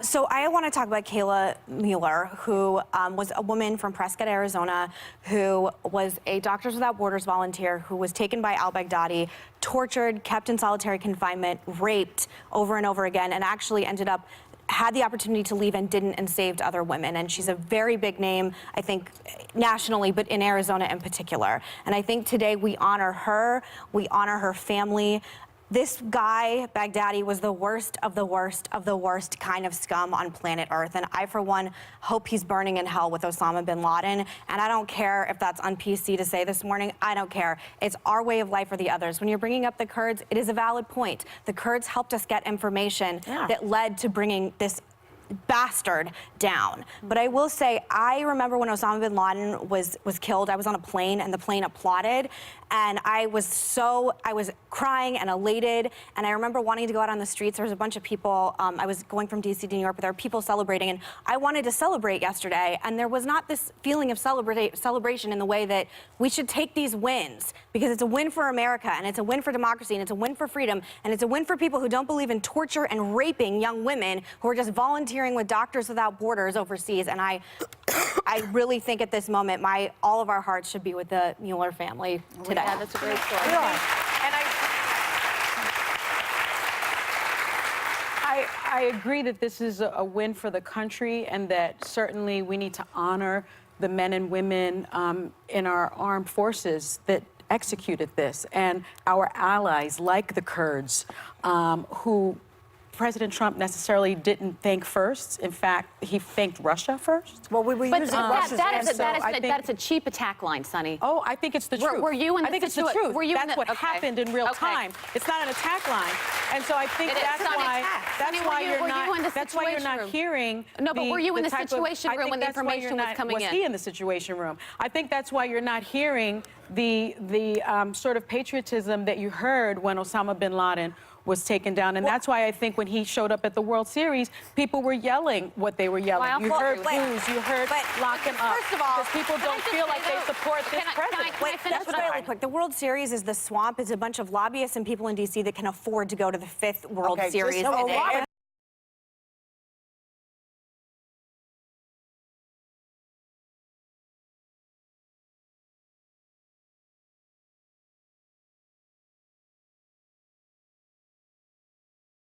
So I want to talk about Kayla Mueller, who was a woman from Prescott, Arizona, who was a Doctors Without Borders volunteer who was taken by Al-Baghdadi, tortured, kept in solitary confinement, raped over and over again, and actually had the opportunity to leave and didn't, and saved other women. And she's a very big name, I think, nationally, but in Arizona in particular. And I think today we honor her family. This guy, Baghdadi, was the worst of the worst of the worst kind of scum on planet Earth. And I, for one, hope he's burning in hell with Osama bin Laden. And I don't care if that's on PC to say this morning. I don't care. It's our way of life or the others. When you're bringing up the Kurds, it is a valid point. The Kurds helped us get information that led to bringing this bastard down. But I will say, I remember when Osama bin Laden was killed, I was on a plane and the plane applauded, and I was crying and elated, and I remember wanting to go out on the streets. There was a bunch of people, I was going from DC to New York, but there were people celebrating, and I wanted to celebrate yesterday, and there was not this feeling of celebration in the way that we should take these wins, because it's a win for America, and it's a win for democracy, and it's a win for freedom, and it's a win for people who don't believe in torture and raping young women who are just volunteering with Doctors Without Borders overseas. And I really think at this moment, all of our hearts should be with the Mueller family today. Yeah, that's a great story. And I agree that this is a win for the country, and that certainly we need to honor the men and women in our armed forces that executed this, and our allies like the Kurds, who President Trump necessarily didn't thank first. In fact, he thanked Russia first. Well, that is a cheap attack line, Sonny. Oh, I think it's the truth. Were you in I think it's the truth. That's what happened in real time. It's not an attack line, and so I think that's why you're not hearing. No, but were you in the situation room when the information was coming in? Was he in the situation room? I think that's why you're not hearing the sort of patriotism that you heard when Osama bin Laden was taken down. And that's why I think when he showed up at the World Series, people were yelling what they were yelling. You heard booze, you heard lock him up. First of all, because people don't feel like they support this president. That's really quick. The World Series is the swamp. It's a bunch of lobbyists and people in D.C. that can afford to go to the 5th World Series. A lot of